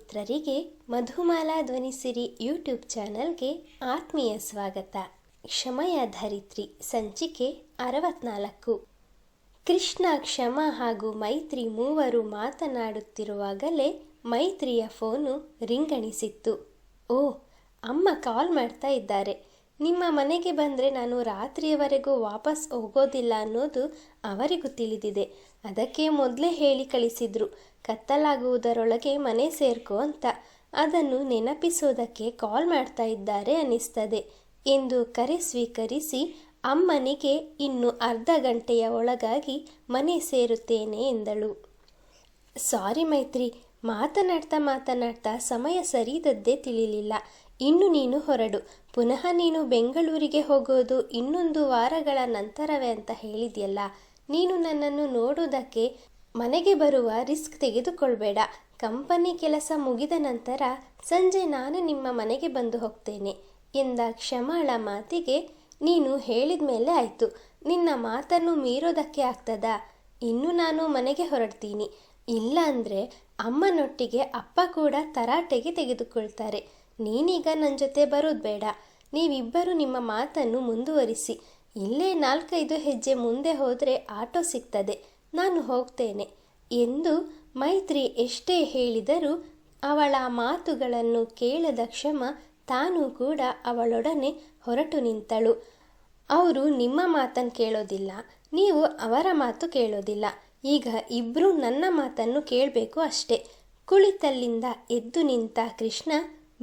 ಮಿತ್ರರಿಗೆ ಮಧುಮಾಲಾ ಧ್ವನಿಸಿರಿ ಯೂಟ್ಯೂಬ್ ಚಾನಲ್ಗೆ ಆತ್ಮೀಯ ಸ್ವಾಗತ. ಕ್ಷಮೆಯ ಧರಿತ್ರಿ ಸಂಚಿಕೆ 64. ಕೃಷ್ಣ, ಕ್ಷಮ ಹಾಗೂ ಮೈತ್ರಿ ಮೂವರು ಮಾತನಾಡುತ್ತಿರುವಾಗಲೇ ಮೈತ್ರಿಯ ಫೋನು ರಿಂಗಣಿಸಿತ್ತು. ಓ, ಅಮ್ಮ ಕಾಲ್ ಮಾಡ್ತಾ ಇದ್ದಾರೆ. ನಿಮ್ಮ ಮನೆಗೆ ಬಂದರೆ ನಾನು ರಾತ್ರಿಯವರೆಗೂ ವಾಪಸ್ ಹೋಗೋದಿಲ್ಲ ಅನ್ನೋದು ಅವರಿಗೂ ತಿಳಿದಿದೆ. ಅದಕ್ಕೆ ಮೊದಲೇ ಹೇಳಿ ಕಳಿಸಿದ್ರು, ಕತ್ತಲಾಗುವುದರೊಳಗೆ ಮನೆ ಸೇರ್ಕೋ ಅಂತ. ಅದನ್ನು ನೆನಪಿಸೋದಕ್ಕೆ ಕಾಲ್ ಮಾಡ್ತಾ ಇದ್ದಾರೆ ಅನ್ನಿಸ್ತದೆ ಎಂದು ಕರೆ ಸ್ವೀಕರಿಸಿ ಅಮ್ಮನಿಗೆ ಇನ್ನು ಅರ್ಧ ಗಂಟೆಯ ಒಳಗಾಗಿ ಮನೆ ಸೇರುತ್ತೇನೆ ಎಂದಳು. ಸಾರಿ ಮೈತ್ರಿ, ಮಾತನಾಡ್ತಾ ಸಮಯ ಸರಿದದ್ದೇ ತಿಳಿಲಿಲ್ಲ. ಇನ್ನು ನೀನು ಹೊರಡು. ಪುನಃ ನೀನು ಬೆಂಗಳೂರಿಗೆ ಹೋಗೋದು 2 ವಾರಗಳ ನಂತರವೇ ಅಂತ ಹೇಳಿದ್ಯಲ್ಲ. ನೀನು ನನ್ನನ್ನು ನೋಡೋದಕ್ಕೆ ಮನೆಗೆ ಬರುವ ರಿಸ್ಕ್ ತೆಗೆದುಕೊಳ್ಬೇಡ. ಕಂಪನಿ ಕೆಲಸ ಮುಗಿದ ನಂತರ ಸಂಜೆ ನಾನು ನಿಮ್ಮ ಮನೆಗೆ ಬಂದು ಹೋಗ್ತೇನೆ ಎಂದ ಕ್ಷಮಾಳ ಮಾತಿಗೆ, ನೀನು ಹೇಳಿದ ಮೇಲೆ ಆಯಿತು. ನಿನ್ನ ಮಾತನ್ನು ಮೀರೋದಕ್ಕೆ ಆಗ್ತದಾ? ಇನ್ನು ನಾನು ಮನೆಗೆ ಹೊರಡ್ತೀನಿ. ಇಲ್ಲ ಅಂದರೆ ಅಮ್ಮನೊಟ್ಟಿಗೆ ಅಪ್ಪ ಕೂಡ ತರಾಟೆಗೆ ತೆಗೆದುಕೊಳ್ತಾರೆ. ನೀನೀಗ ನನ್ನ ಜೊತೆ ಬರೋದು ಬೇಡ. ನೀವಿಬ್ಬರು ನಿಮ್ಮ ಮಾತನ್ನು ಮುಂದುವರಿಸಿ. ಇಲ್ಲೇ 4-5 ಹೆಜ್ಜೆ ಮುಂದೆ ಹೋದರೆ ಆಟೋ ಸಿಗ್ತದೆ. ನಾನು ಹೋಗ್ತೇನೆ ಎಂದು ಮೈತ್ರಿ ಎಷ್ಟೇ ಹೇಳಿದರೂ ಅವಳ ಮಾತುಗಳನ್ನು ಕೇಳದ ಕ್ಷಮ ತಾನೂ ಕೂಡ ಅವಳೊಡನೆ ಹೊರಟು ನಿಂತಳು. ಅವರು ನಿಮ್ಮ ಮಾತನ್ನು ಕೇಳೋದಿಲ್ಲ, ನೀವು ಅವರ ಮಾತು ಕೇಳೋದಿಲ್ಲ. ಈಗ ಇಬ್ಬರೂ ನನ್ನ ಮಾತನ್ನು ಕೇಳಬೇಕು ಅಷ್ಟೇ. ಕುಳಿತಲ್ಲಿಂದ ಎದ್ದು ನಿಂತ ಕೃಷ್ಣ,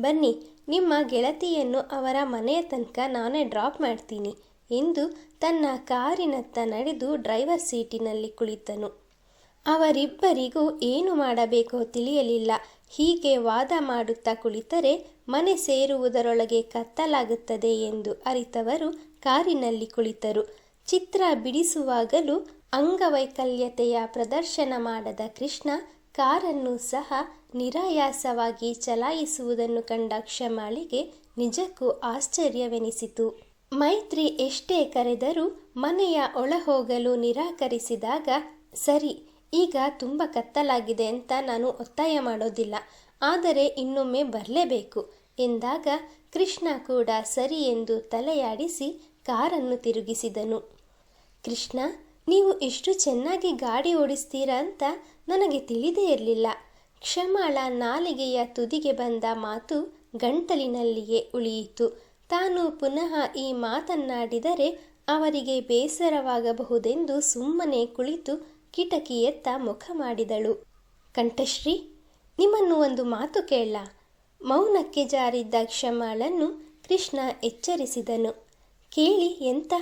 ಬನ್ನಿ, ನಿಮ್ಮ ಗೆಳತಿಯನ್ನು ಅವರ ಮನೆಯ ತನಕ ನಾನೇ ಡ್ರಾಪ್ ಮಾಡ್ತೀನಿ ಎಂದು ತನ್ನ ಕಾರಿನತ್ತ ನಡೆದು ಡ್ರೈವರ್ ಸೀಟಿನಲ್ಲಿ ಕುಳಿತನು. ಅವರಿಬ್ಬರಿಗೂ ಏನು ಮಾಡಬೇಕೋ ತಿಳಿಯಲಿಲ್ಲ. ಹೀಗೆ ವಾದ ಮಾಡುತ್ತಾ ಕುಳಿತರೆ ಮನೆ ಸೇರುವುದರೊಳಗೆ ಕತ್ತಲಾಗುತ್ತದೆ ಎಂದು ಅರಿತವರು ಕಾರಿನಲ್ಲಿ ಕುಳಿತರು. ಚಿತ್ರ ಬಿಡಿಸುವಾಗಲೂ ಅಂಗವೈಕಲ್ಯತೆಯ ಪ್ರದರ್ಶನ ಮಾಡದ ಕೃಷ್ಣ ಕಾರನ್ನು ಸಹ ನಿರಾಯಾಸವಾಗಿ ಚಲಾಯಿಸುವುದನ್ನು ಕಂಡ ಕ್ಷಮಾಳಿಗೆ ನಿಜಕ್ಕೂ ಆಶ್ಚರ್ಯವೆನಿಸಿತು. ಮೈತ್ರಿ ಎಷ್ಟೇ ಕರೆದರೂ ಮನೆಯ ಒಳಹೋಗಲು ನಿರಾಕರಿಸಿದಾಗ, ಸರಿ, ಈಗ ತುಂಬ ಕತ್ತಲಾಗಿದೆ ಅಂತ ನಾನು ಒತ್ತಾಯ ಮಾಡೋದಿಲ್ಲ, ಆದರೆ ಇನ್ನೊಮ್ಮೆ ಬರಲೇಬೇಕು ಎಂದಾಗ ಕೃಷ್ಣ ಕೂಡ ಸರಿ ಎಂದು ತಲೆಯಾಡಿಸಿ ಕಾರನ್ನು ತಿರುಗಿಸಿದನು. ಕೃಷ್ಣ, ನೀವು ಇಷ್ಟು ಚೆನ್ನಾಗಿ ಗಾಡಿ ಓಡಿಸ್ತೀರಾ ಅಂತ ನನಗೆ ತಿಳಿದೇ ಇರಲಿಲ್ಲ. ಕ್ಷಮಾಳ ನಾಲಿಗೆಯ ತುದಿಗೆ ಬಂದ ಮಾತು ಗಂಟಲಿನಲ್ಲಿಯೇ ಉಳಿಯಿತು. ತಾನು ಪುನಃ ಈ ಮಾತನ್ನಾಡಿದರೆ ಅವರಿಗೆ ಬೇಸರವಾಗಬಹುದೆಂದು ಸುಮ್ಮನೆ ಕುಳಿತು ಕಿಟಕಿಯತ್ತ ಮುಖ ಮಾಡಿದಳು. ಕಂಠಶ್ರೀ, ನಿಮ್ಮನ್ನು ಒಂದು ಮಾತು ಕೇಳ. ಮೌನಕ್ಕೆ ಜಾರಿದ್ದ ಕ್ಷಮಾಳನ್ನು ಕೃಷ್ಣ ಎಚ್ಚರಿಸಿದನು. ಕೇಳಿ, ಎಂತ?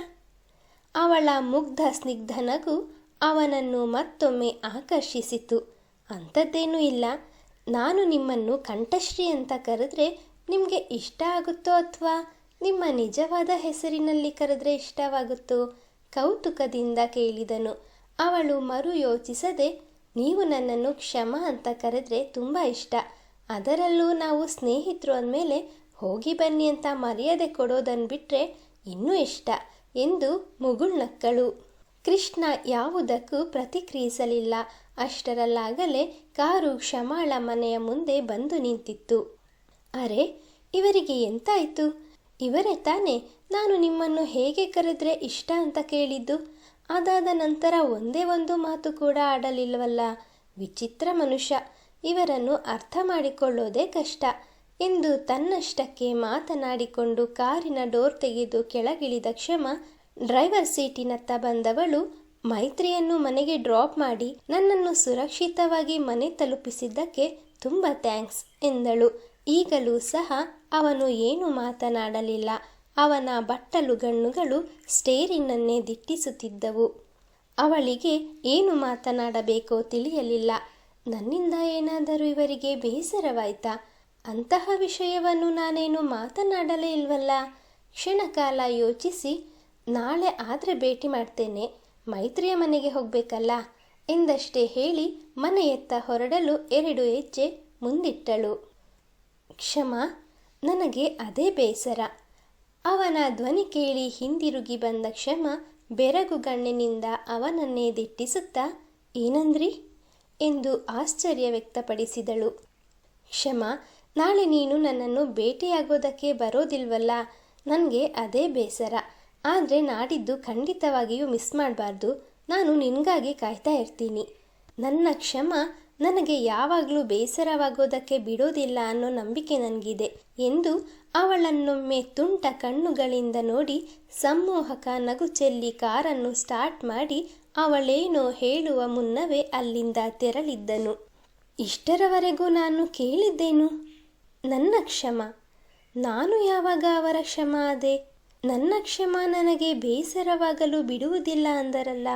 ಅವಳ ಮುಗ್ಧ ಸ್ನಿಗ್ಧ ನಗು ಅವನನ್ನು ಮತ್ತೊಮ್ಮೆ ಆಕರ್ಷಿಸಿತು. ಅಂಥದ್ದೇನೂ ಇಲ್ಲ. ನಾನು ನಿಮ್ಮನ್ನು ಕಂಠಶ್ರೀ ಅಂತ ಕರೆದ್ರೆ ನಿಮಗೆ ಇಷ್ಟ ಆಗುತ್ತೋ ಅಥವಾ ನಿಮ್ಮ ನಿಜವಾದ ಹೆಸರಿನಲ್ಲಿ ಕರೆದ್ರೆ ಇಷ್ಟವಾಗುತ್ತೋ? ಕೌತುಕದಿಂದ ಕೇಳಿದನು. ಅವಳು ಮರು ಯೋಚಿಸದೆ, ನೀವು ನನ್ನನ್ನು ಕ್ಷಮ ಅಂತ ಕರೆದ್ರೆ ತುಂಬ ಇಷ್ಟ. ಅದರಲ್ಲೂ ನಾವು ಸ್ನೇಹಿತರು ಅಂದಮೇಲೆ ಹೋಗಿ ಬನ್ನಿ ಅಂತ ಮರ್ಯಾದೆ ಕೊಡೋದನ್ನು ಬಿಟ್ಟರೆ ಇನ್ನೂ ಇಷ್ಟ ಎಂದು ಮುಗುಳ್ನಕ್ಕಳು. ಕೃಷ್ಣ ಯಾವುದಕ್ಕೂ ಪ್ರತಿಕ್ರಿಯಿಸಲಿಲ್ಲ. ಅಷ್ಟರಲ್ಲಾಗಲೇ ಕಾರು ಕ್ಷಮಾಳ ಮನೆಯ ಮುಂದೆ ಬಂದು ನಿಂತಿತ್ತು. ಅರೆ, ಇವರಿಗೆ ಎಂತಾಯಿತು? ಇವರೇ ತಾನೇ ನಾನು ನಿಮ್ಮನ್ನು ಹೇಗೆ ಕರೆದ್ರೆ ಇಷ್ಟ ಅಂತ ಕೇಳಿದ್ದು? ಅದಾದ ನಂತರ ಒಂದೇ ಒಂದು ಮಾತು ಕೂಡ ಆಡಲಿಲ್ಲವಲ್ಲ. ವಿಚಿತ್ರ ಮನುಷ್ಯ, ಇವರನ್ನು ಅರ್ಥ ಮಾಡಿಕೊಳ್ಳೋದೇ ಕಷ್ಟ ಎಂದು ತನ್ನಷ್ಟಕ್ಕೆ ಮಾತನಾಡಿಕೊಂಡು ಕಾರಿನ ಡೋರ್ ತೆಗೆದು ಕೆಳಗಿಳಿದ ಕ್ಷಮ ಡ್ರೈವರ್ ಸೀಟಿನತ್ತ ಬಂದವಳು, ಮೈತ್ರಿಯನ್ನು ಮನೆಗೆ ಡ್ರಾಪ್ ಮಾಡಿ ನನ್ನನ್ನು ಸುರಕ್ಷಿತವಾಗಿ ಮನೆ ತಲುಪಿಸಿದ್ದಕ್ಕೆ ತುಂಬ ಥ್ಯಾಂಕ್ಸ್ ಎಂದಳು. ಈಗಲೂ ಸಹ ಅವನು ಏನು ಮಾತನಾಡಲಿಲ್ಲ. ಅವನ ಬಟ್ಟಲು ಗಣ್ಣುಗಳು ಸ್ಟೇರಿಂಗನ್ನೇ ದಿಟ್ಟಿಸುತ್ತಿದ್ದವು. ಅವಳಿಗೆ ಏನು ಮಾತನಾಡಬೇಕೋ ತಿಳಿಯಲಿಲ್ಲ. ನನ್ನಿಂದ ಏನಾದರೂ ಇವರಿಗೆ ಬೇಸರವಾಯ್ತಾ? ಅಂತಹ ವಿಷಯವನ್ನು ನಾನೇನು ಮಾತನಾಡಲೇ ಇಲ್ವಲ್ಲ. ಕ್ಷಣಕಾಲ ಯೋಚಿಸಿ, ನಾಳೆ ಆದರೆ ಭೇಟಿ ಮಾಡ್ತೇನೆ, ಮೈತ್ರಿಯ ಮನೆಗೆ ಹೋಗಬೇಕಲ್ಲ ಎಂದಷ್ಟೇ ಹೇಳಿ ಮನೆಯತ್ತ ಹೊರಡಲು 2 ಹೆಜ್ಜೆ ಮುಂದಿಟ್ಟಳು. ಕ್ಷಮ, ನನಗೆ ಅದೇ ಬೇಸರ. ಅವನ ಧ್ವನಿ ಕೇಳಿ ಹಿಂದಿರುಗಿ ಬಂದ ಕ್ಷಮ ಬೆರಗುಗಣ್ಣಿನಿಂದ ಅವನನ್ನೇ ದಿಟ್ಟಿಸುತ್ತಾ, ಏನಂದ್ರಿ ಎಂದು ಆಶ್ಚರ್ಯ ವ್ಯಕ್ತಪಡಿಸಿದಳು. ಕ್ಷಮಾ, ನಾಳೆ ನೀನು ನನ್ನನ್ನು ಭೇಟಿಯಾಗೋದಕ್ಕೆ ಬರೋದಿಲ್ವಲ್ಲ, ನನಗೆ ಅದೇ ಬೇಸರ. ಆದರೆ ನಾಡಿದ್ದು ಖಂಡಿತವಾಗಿಯೂ ಮಿಸ್ ಮಾಡಬಾರ್ದು. ನಾನು ನಿನಗಾಗಿ ಕಾಯ್ತಾ ಇರ್ತೀನಿ. ನನ್ನ ಕ್ಷಮ ನನಗೆ ಯಾವಾಗಲೂ ಬೇಸರವಾಗೋದಕ್ಕೆ ಬಿಡೋದಿಲ್ಲ ಅನ್ನೋ ನಂಬಿಕೆ ನನಗಿದೆ ಎಂದು ಅವಳನ್ನೊಮ್ಮೆ ತುಂಟ ಕಣ್ಣುಗಳಿಂದ ನೋಡಿ ಸಮ್ಮೋಹಕ ನಗು ಚೆಲ್ಲಿ ಕಾರನ್ನು ಸ್ಟಾರ್ಟ್ ಮಾಡಿ ಅವಳೇನೋ ಹೇಳುವ ಮುನ್ನವೇ ಅಲ್ಲಿಂದ ತೆರಳಿದ್ದನು. ಇಷ್ಟರವರೆಗೂ ನಾನು ಕೇಳಿದ್ದೇನು? ನನ್ನ ಕ್ಷಮ. ನಾನು ಯಾವಾಗ ಅವರ ಕ್ಷಮ ಆದೆ? ನನ್ನ ಕ್ಷಮ ನನಗೆ ಬೇಸರವಾಗಲು ಬಿಡುವುದಿಲ್ಲ ಅಂದರಲ್ಲ,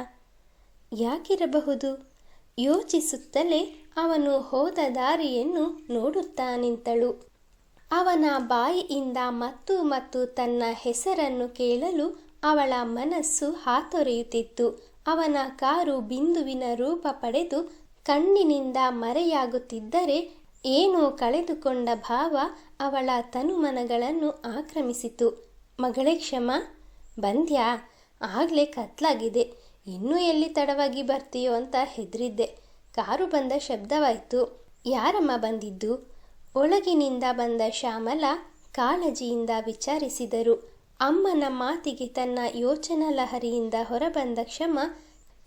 ಯಾಕಿರಬಹುದು? ಯೋಚಿಸುತ್ತಲೇ ಅವನು ಹೋದ ದಾರಿಯನ್ನು ನೋಡುತ್ತಾ ನಿಂತಳು. ಅವನ ಬಾಯಿಯಿಂದ ಮತ್ತು ಮತ್ತು ತನ್ನ ಹೆಸರನ್ನು ಕೇಳಲು ಅವಳ ಮನಸ್ಸು ಹಾತೊರೆಯುತ್ತಿತ್ತು. ಅವನ ಕಾರು ಬಿಂದುವಿನ ರೂಪ ಪಡೆದು ಕಣ್ಣಿನಿಂದ ಮರೆಯಾಗುತ್ತಿದ್ದರೆ ಏನೋ ಕಳೆದುಕೊಂಡ ಭಾವ ಅವಳ ತನುಮನಗಳನ್ನು ಆಕ್ರಮಿಸಿತು. ಮಗಳೇ ಕ್ಷಮ, ಬಂದ್ಯಾ? ಆಗಲೇ ಕತ್ಲಾಗಿದೆ. ಇನ್ನೂ ಎಲ್ಲಿ ತಡವಾಗಿ ಬರ್ತೀಯೋ ಅಂತ ಹೆದರಿದ್ದೆ. ಕಾರು ಬಂದ ಶಬ್ದವಾಯಿತು. ಯಾರಮ್ಮ ಬಂದಿದ್ದು? ಒಳಗಿನಿಂದ ಬಂದ ಶ್ಯಾಮಲ ಕಾಳಜಿಯಿಂದ ವಿಚಾರಿಸಿದರು. ಅಮ್ಮನ ಮಾತಿಗೆ ತನ್ನ ಯೋಚನಾ ಲಹರಿಯಿಂದ ಹೊರಬಂದ ಕ್ಷಮ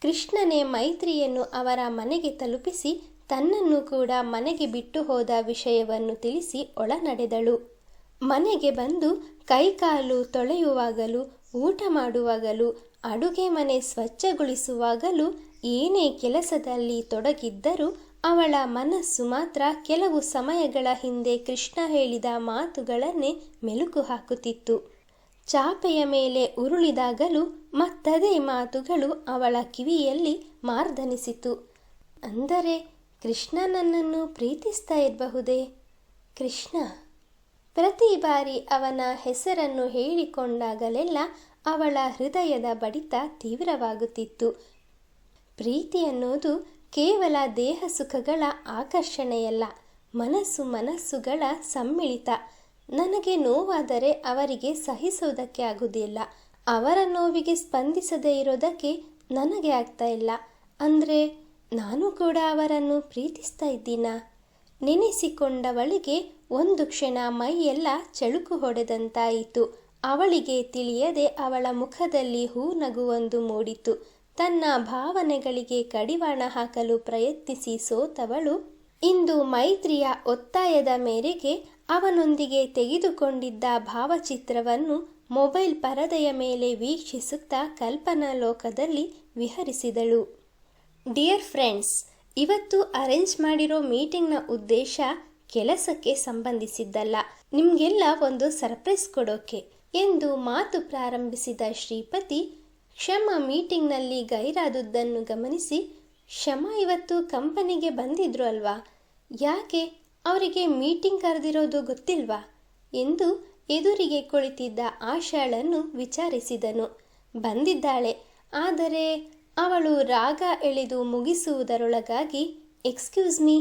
ಕೃಷ್ಣನೇ ಮೈತ್ರಿಯನ್ನು ಅವರ ಮನೆಗೆ ತಲುಪಿಸಿ ತನ್ನನ್ನು ಕೂಡ ಮನೆಗೆ ಬಿಟ್ಟು ಹೋದ ವಿಷಯವನ್ನು ತಿಳಿಸಿ ಒಳ ನಡೆದಳು. ಮನೆಗೆ ಬಂದು ಕೈಕಾಲು ತೊಳೆಯುವಾಗಲೂ, ಊಟ ಮಾಡುವಾಗಲೂ, ಅಡುಗೆ ಮನೆ ಸ್ವಚ್ಛಗೊಳಿಸುವಾಗಲೂ ಏನೇ ಕೆಲಸದಲ್ಲಿ ತೊಡಗಿದ್ದರೂ ಅವಳ ಮನಸ್ಸು ಮಾತ್ರ ಕೆಲವು ಸಮಯಗಳ ಹಿಂದೆ ಕೃಷ್ಣ ಹೇಳಿದ ಮಾತುಗಳನ್ನೇ ಮೆಲುಕು ಹಾಕುತ್ತಿತ್ತು. ಚಾಪೆಯ ಮೇಲೆ ಉರುಳಿದಾಗಲೂ ಮತ್ತದೇ ಮಾತುಗಳು ಅವಳ ಕಿವಿಯಲ್ಲಿ ಮಾರ್ದನಿಸಿತು. ಅಂದರೆ ಕೃಷ್ಣ ನನ್ನನ್ನು ಪ್ರೀತಿಸ್ತಾ ಇರಬಹುದೇ? ಕೃಷ್ಣ. ಪ್ರತಿ ಬಾರಿ ಅವನ ಹೆಸರನ್ನು ಹೇಳಿಕೊಂಡಾಗಲೆಲ್ಲ ಅವಳ ಹೃದಯದ ಬಡಿತ ತೀವ್ರವಾಗುತ್ತಿತ್ತು. ಪ್ರೀತಿ ಅನ್ನೋದು ಕೇವಲ ದೇಹ ಸುಖಗಳ ಆಕರ್ಷಣೆಯಲ್ಲ, ಮನಸ್ಸುಗಳ ಸಮ್ಮಿಳಿತ. ನನಗೆ ನೋವಾದರೆ ಅವರಿಗೆ ಸಹಿಸೋದಕ್ಕೆ ಆಗುವುದಿಲ್ಲ. ಅವರ ನೋವಿಗೆ ಸ್ಪಂದಿಸದೇ ಇರೋದಕ್ಕೆ ನನಗೆ ಆಗ್ತಾ ಇಲ್ಲ. ಅಂದರೆ ನಾನು ಕೂಡ ಅವರನ್ನು ಪ್ರೀತಿಸ್ತಾ ಇದ್ದೀನಾ? ನೆನೆಸಿಕೊಂಡವಳಿಗೆ ಒಂದು ಕ್ಷಣ ಮೈಯೆಲ್ಲ ಚಳುಕು ಹೊಡೆದಂತಾಯಿತು. ಅವಳಿಗೆ ತಿಳಿಯದೆ ಅವಳ ಮುಖದಲ್ಲಿ ಹೂನಗುವೊಂದು ಮೂಡಿತು. ತನ್ನ ಭಾವನೆಗಳಿಗೆ ಕಡಿವಾಣ ಹಾಕಲು ಪ್ರಯತ್ನಿಸಿ ಸೋತವಳು ಇಂದು ಮೈತ್ರಿಯ ಒತ್ತಾಯದ ಮೇರೆಗೆ ಅವನೊಂದಿಗೆ ತೆಗೆದುಕೊಂಡಿದ್ದ ಭಾವಚಿತ್ರವನ್ನು ಮೊಬೈಲ್ ಪರದೆಯ ಮೇಲೆ ವೀಕ್ಷಿಸುತ್ತಾ ಕಲ್ಪನಾ ಲೋಕದಲ್ಲಿ ವಿಹರಿಸಿದಳು. ಡಿಯರ್ ಫ್ರೆಂಡ್ಸ್, ಇವತ್ತು ಅರೇಂಜ್ ಮಾಡಿರೋ ಮೀಟಿಂಗ್ನ ಉದ್ದೇಶ ಕೆಲಸಕ್ಕೆ ಸಂಬಂಧಿಸಿದ್ದಲ್ಲ, ನಿಮಗೆಲ್ಲ ಒಂದು ಸರ್ಪ್ರೈಸ್ ಕೊಡೋಕೆ ಎಂದು ಮಾತು ಪ್ರಾರಂಭಿಸಿದ ಶ್ರೀಪತಿ ಕ್ಷಮ ಮೀಟಿಂಗ್ನಲ್ಲಿ ಗೈರಾದುದನ್ನು ಗಮನಿಸಿ, ಕ್ಷಮ ಇವತ್ತು ಕಂಪನಿಗೆ ಬಂದಿದ್ರು ಅಲ್ವಾ? ಯಾಕೆ ಅವರಿಗೆ ಮೀಟಿಂಗ್ ಕರೆದಿರೋದು ಗೊತ್ತಿಲ್ವಾ ಎಂದು ಎದುರಿಗೆ ಕುಳಿತಿದ್ದ ಆಶಾಳನ್ನು ವಿಚಾರಿಸಿದನು. ಬಂದಿದ್ದಾಳೆ, ಆದರೆ ಅವಳು ರಾಗ ಎಳೆದು ಮುಗಿಸುವುದರೊಳಗಾಗಿ ಎಕ್ಸ್ಕ್ಯೂಸ್ ಮೀ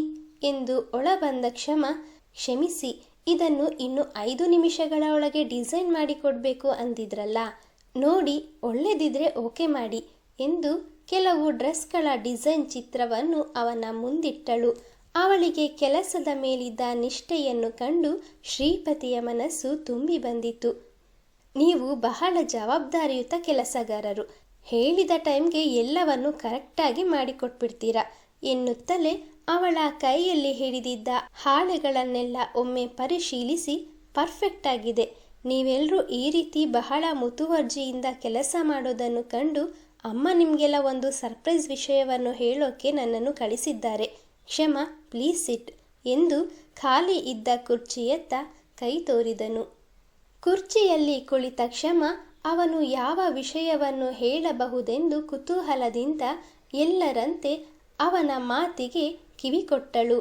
ಎಂದು ಒಳಬಂದ ಕ್ಷಮ, ಕ್ಷಮಿಸಿ, ಇದನ್ನು ಇನ್ನು 5 ನಿಮಿಷಗಳ ಒಳಗೆ ಡಿಸೈನ್ ಮಾಡಿಕೊಡ್ಬೇಕು ಅಂದಿದ್ರಲ್ಲ, ನೋಡಿ ಒಳ್ಳೆದಿದ್ರೆ ಓಕೆ ಮಾಡಿ ಎಂದು ಕೆಲವು ಡ್ರೆಸ್ಗಳ ಡಿಸೈನ್ ಚಿತ್ರವನ್ನು ಅವನ ಮುಂದಿಟ್ಟಳು. ಅವಳಿಗೆ ಕೆಲಸದ ಮೇಲಿದ್ದ ನಿಷ್ಠೆಯನ್ನು ಕಂಡು ಶ್ರೀಪತಿಯ ಮನಸ್ಸು ತುಂಬಿ ಬಂದಿತು. ನೀವು ಬಹಳ ಜವಾಬ್ದಾರಿಯುತ ಕೆಲಸಗಾರರು, ಹೇಳಿದ ಟೈಮ್ಗೆ ಎಲ್ಲವನ್ನು ಕರೆಕ್ಟಾಗಿ ಮಾಡಿಕೊಟ್ಬಿಡ್ತೀರಾ ಎನ್ನುತ್ತಲೇ ಅವಳ ಕೈಯಲ್ಲಿ ಹಿಡಿದಿದ್ದ ಹಾಳೆಗಳನ್ನೆಲ್ಲ ಒಮ್ಮೆ ಪರಿಶೀಲಿಸಿ, ಪರ್ಫೆಕ್ಟ್ ಆಗಿದೆ, ನೀವೆಲ್ಲರೂ ಈ ರೀತಿ ಬಹಳ ಮುತುವರ್ಜಿಯಿಂದ ಕೆಲಸ ಮಾಡೋದನ್ನು ಕಂಡು ಅಮ್ಮ ನಿಮಗೆಲ್ಲ ಒಂದು ಸರ್ಪ್ರೈಸ್ ವಿಷಯವನ್ನು ಹೇಳೋಕೆ ನನ್ನನ್ನು ಕಳಿಸಿದ್ದಾರೆ. ಕ್ಷಮ, ಪ್ಲೀಸ್ ಸಿಟ್ ಎಂದು ಖಾಲಿ ಇದ್ದ ಕುರ್ಚಿಯತ್ತ ಕೈ ತೋರಿದನು. ಕುರ್ಚಿಯಲ್ಲಿ ಕುಳಿತ ಕ್ಷಮ ಅವನು ಯಾವ ವಿಷಯವನ್ನು ಹೇಳಬಹುದೆಂದು ಕುತೂಹಲದಿಂದ ಎಲ್ಲರಂತೆ ಅವನ ಮಾತಿಗೆ ಕಿವಿಕೊಟ್ಟಳು.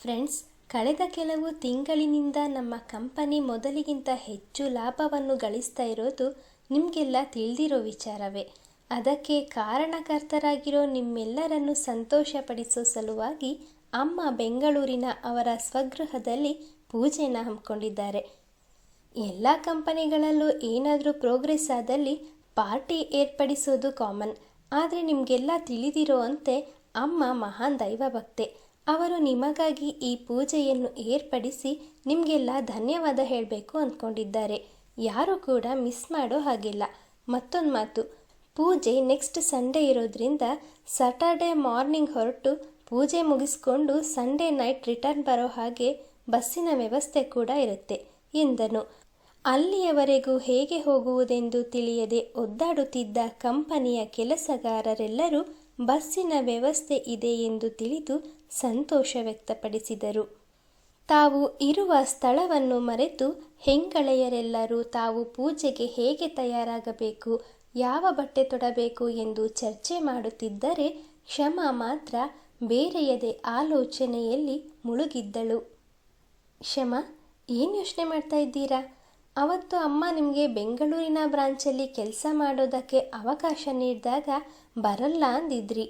ಫ್ರೆಂಡ್ಸ್, ಕಳೆದ ಕೆಲವು ತಿಂಗಳಿನಿಂದ ನಮ್ಮ ಕಂಪನಿ ಮೊದಲಿಗಿಂತ ಹೆಚ್ಚು ಲಾಭವನ್ನು ಗಳಿಸ್ತಾ ಇರೋದು ನಿಮಗೆಲ್ಲ ತಿಳಿದಿರೋ ವಿಚಾರವೇ. ಅದಕ್ಕೆ ಕಾರಣಕರ್ತರಾಗಿರೋ ನಿಮ್ಮೆಲ್ಲರನ್ನು ಸಂತೋಷಪಡಿಸೋ ಸಲುವಾಗಿ ಅಮ್ಮ ಬೆಂಗಳೂರಿನ ಅವರ ಸ್ವಗೃಹದಲ್ಲಿ ಪೂಜೆನ ಹಮ್ಮಿಕೊಂಡಿದ್ದಾರೆ. ಎಲ್ಲ ಕಂಪನಿಗಳಲ್ಲೂ ಏನಾದರೂ ಪ್ರೋಗ್ರೆಸ್ ಆದಲ್ಲಿ ಪಾರ್ಟಿ ಏರ್ಪಡಿಸೋದು ಕಾಮನ್. ಆದರೆ ನಿಮಗೆಲ್ಲ ತಿಳಿದಿರೋ ಅಂತೆ ಅಮ್ಮ ಮಹಾನ್ ದೈವ ಭಕ್ತೆ. ಅವರು ನಿಮಗಾಗಿ ಈ ಪೂಜೆಯನ್ನು ಏರ್ಪಡಿಸಿ ನಿಮಗೆಲ್ಲ ಧನ್ಯವಾದ ಹೇಳಬೇಕು ಅಂದ್ಕೊಂಡಿದ್ದಾರೆ. ಯಾರೂ ಕೂಡ ಮಿಸ್ ಮಾಡೋ ಹಾಗಿಲ್ಲ. ಮತ್ತೊಂದು ಮಾತು, ಪೂಜೆ ನೆಕ್ಸ್ಟ್ ಸಂಡೇ ಇರೋದ್ರಿಂದ ಸ್ಯಾಟರ್ಡೆ ಮಾರ್ನಿಂಗ್ ಹೊರಟು ಪೂಜೆ ಮುಗಿಸ್ಕೊಂಡು ಸಂಡೇ ನೈಟ್ ರಿಟರ್ನ್ ಬರೋ ಹಾಗೆ ಬಸ್ಸಿನ ವ್ಯವಸ್ಥೆ ಕೂಡ ಇರುತ್ತೆ ಎಂದನು. ಅಲ್ಲಿಯವರೆಗೂ ಹೇಗೆ ಹೋಗುವುದೆಂದು ತಿಳಿಯದೆ ಒದ್ದಾಡುತ್ತಿದ್ದ ಕಂಪನಿಯ ಕೆಲಸಗಾರರೆಲ್ಲರೂ ಬಸ್ಸಿನ ವ್ಯವಸ್ಥೆ ಇದೆ ಎಂದು ತಿಳಿದು ಸಂತೋಷ ವ್ಯಕ್ತಪಡಿಸಿದರು. ತಾವು ಇರುವ ಸ್ಥಳವನ್ನು ಮರೆತು ಹೆಂಗಳೆಯರೆಲ್ಲರೂ ತಾವು ಪೂಜೆಗೆ ಹೇಗೆ ತಯಾರಾಗಬೇಕು, ಯಾವ ಬಟ್ಟೆ ತೊಡಬೇಕು ಎಂದು ಚರ್ಚೆ ಮಾಡುತ್ತಿದ್ದರೆ ಕ್ಷಮಾ ಮಾತ್ರ ಬೇರೆಯದೇ ಆಲೋಚನೆಯಲ್ಲಿ ಮುಳುಗಿದ್ದಳು. ಕ್ಷಮಾ, ಏನು ಯೋಚನೆ ಮಾಡ್ತಾ ಇದ್ದೀರಾ? ಅವತ್ತು ಅಮ್ಮ ನಿಮಗೆ ಬೆಂಗಳೂರಿನ ಬ್ರಾಂಚಲ್ಲಿ ಕೆಲಸ ಮಾಡೋದಕ್ಕೆ ಅವಕಾಶ ನೀಡಿದಾಗ ಬರಲ್ಲ ಅಂದಿದ್ರಿ.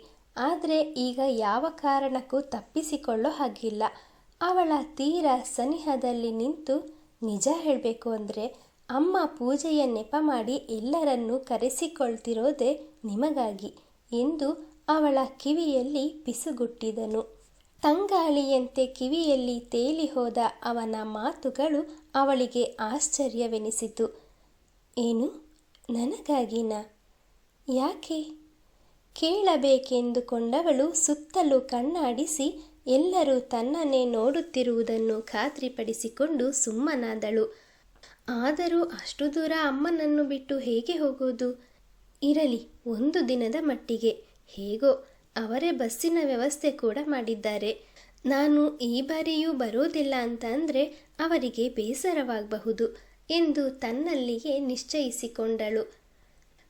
ಆದರೆ ಈಗ ಯಾವ ಕಾರಣಕ್ಕೂ ತಪ್ಪಿಸಿಕೊಳ್ಳೋ ಹಾಗಿಲ್ಲ. ಅವಳ ತೀರ ಸನಿಹದಲ್ಲಿ ನಿಂತು, ನಿಜ ಹೇಳಬೇಕು ಅಂದರೆ ಅಮ್ಮ ಪೂಜೆಯ ನೆಪ ಮಾಡಿ ಎಲ್ಲರನ್ನೂ ಕರೆಸಿಕೊಳ್ತಿರೋದೇ ನಿಮಗಾಗಿ ಎಂದು ಅವಳ ಕಿವಿಯಲ್ಲಿ ಪಿಸುಗುಟ್ಟಿದನು. ತಂಗಾಳಿಯಂತೆ ಕಿವಿಯಲ್ಲಿ ತೇಲಿ ಹೋದ ಅವನ ಮಾತುಗಳು ಅವಳಿಗೆ ಆಶ್ಚರ್ಯವೆನಿಸಿತು. ಏನು, ನನಗಾಗಿನಾ? ಯಾಕೆ? ಕೇಳಬೇಕೆಂದುಕೊಂಡವಳು ಸುತ್ತಲೂ ಕಣ್ಣಾಡಿಸಿ ಎಲ್ಲರೂ ತನ್ನನ್ನೇ ನೋಡುತ್ತಿರುವುದನ್ನು ಖಾತ್ರಿಪಡಿಸಿಕೊಂಡು ಸುಮ್ಮನಾದಳು. ಆದರೂ ಅಷ್ಟು ದೂರ ಅಮ್ಮನನ್ನು ಬಿಟ್ಟು ಹೇಗೆ ಹೋಗೋದು? ಇರಲಿ, ಒಂದು ದಿನದ ಮಟ್ಟಿಗೆ ಹೇಗೋ ಅವರೇ ಬಸ್ಸಿನ ವ್ಯವಸ್ಥೆ ಕೂಡ ಮಾಡಿದ್ದಾರೆ. ನಾನು ಈ ಬಾರಿಯೂ ಬರೋದಿಲ್ಲ ಅಂತ ಅಂದರೆ ಅವರಿಗೆ ಬೇಸರವಾಗಬಹುದು ಎಂದು ತನ್ನಲ್ಲಿಯೇ ನಿಶ್ಚಯಿಸಿಕೊಂಡಳು.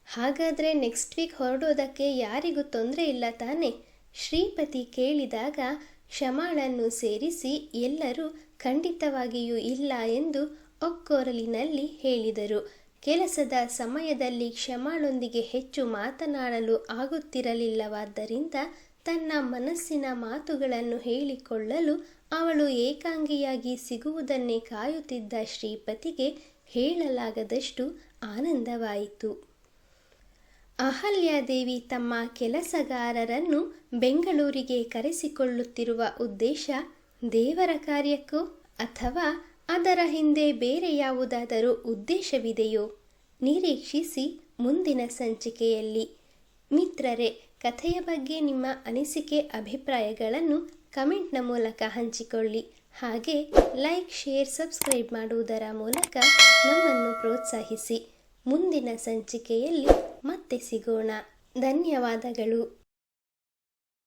ಹಾಗಾದರೆ ನೆಕ್ಸ್ಟ್ ವೀಕ್ ಹೊರಡೋದಕ್ಕೆ ಯಾರಿಗೂ ತೊಂದರೆ ಇಲ್ಲ ತಾನೆ? ಶ್ರೀಪತಿ ಕೇಳಿದಾಗ ಕ್ಷಮಾಳನ್ನು ಸೇರಿಸಿ ಎಲ್ಲರೂ ಖಂಡಿತವಾಗಿಯೂ ಇಲ್ಲ ಎಂದು ಒಕ್ಕೊರಲಿನಲ್ಲಿ ಹೇಳಿದರು. ಕೆಲಸದ ಸಮಯದಲ್ಲಿ ಕ್ಷಮಾಳೊಂದಿಗೆ ಹೆಚ್ಚು ಮಾತನಾಡಲು ಆಗುತ್ತಿರಲಿಲ್ಲವಾದ್ದರಿಂದ ತನ್ನ ಮನಸ್ಸಿನ ಮಾತುಗಳನ್ನು ಹೇಳಿಕೊಳ್ಳಲು ಅವಳು ಏಕಾಂಗಿಯಾಗಿ ಸಿಗುವುದನ್ನೇ ಕಾಯುತ್ತಿದ್ದ ಶ್ರೀಪತಿಗೆ ಹೇಳಲಾಗದಷ್ಟು ಆನಂದವಾಯಿತು. ಅಹಲ್ಯಾದೇವಿ ತಮ್ಮ ಕೆಲಸಗಾರರನ್ನು ಬೆಂಗಳೂರಿಗೆ ಕರೆಸಿಕೊಳ್ಳುತ್ತಿರುವ ಉದ್ದೇಶ ದೇವರ ಕಾರ್ಯಕ್ಕೋ ಅಥವಾ ಅದರ ಹಿಂದೆ ಬೇರೆ ಯಾವುದಾದರೂ ಉದ್ದೇಶವಿದೆಯೋ? ನಿರೀಕ್ಷಿಸಿ ಮುಂದಿನ ಸಂಚಿಕೆಯಲ್ಲಿ. ಮಿತ್ರರೇ, ಕಥೆಯ ಬಗ್ಗೆ ನಿಮ್ಮ ಅನಿಸಿಕೆ ಅಭಿಪ್ರಾಯಗಳನ್ನು ಕಮೆಂಟ್ನ ಮೂಲಕ ಹಂಚಿಕೊಳ್ಳಿ. ಹಾಗೆ ಲೈಕ್, ಶೇರ್, ಸಬ್ಸ್ಕ್ರೈಬ್ ಮಾಡುವುದರ ಮೂಲಕ ನಮ್ಮನ್ನು ಪ್ರೋತ್ಸಾಹಿಸಿ. ಮುಂದಿನ ಸಂಚಿಕೆಯಲ್ಲಿ ಮತ್ತೆ ಸಿಗೋಣ. ಧನ್ಯವಾದಗಳು.